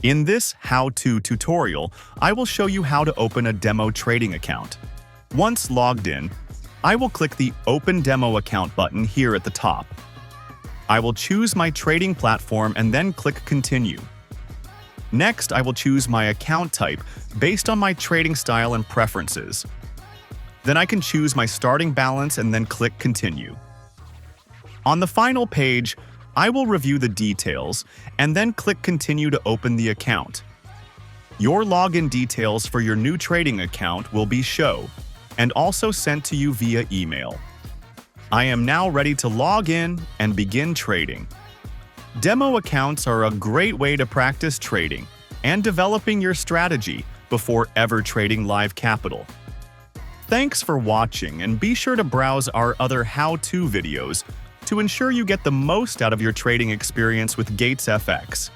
In this how-to tutorial, I will show you how to open a demo trading account. Once logged in, I will click the Open Demo Account button here at the top. I will choose my trading platform and then click Continue. Next, I will choose my account type based on my trading style and preferences. Then I can choose my starting balance and then click Continue. On the final page, I will review the details and then click Continue to open the account. Your login details for your new trading account will be shown and also sent to you via email. I am now ready to log in and begin trading. Demo accounts are a great way to practice trading and developing your strategy before ever trading live capital. Thanks for watching, and be sure to browse our other how-to videos to ensure you get the most out of your trading experience with GatesFX.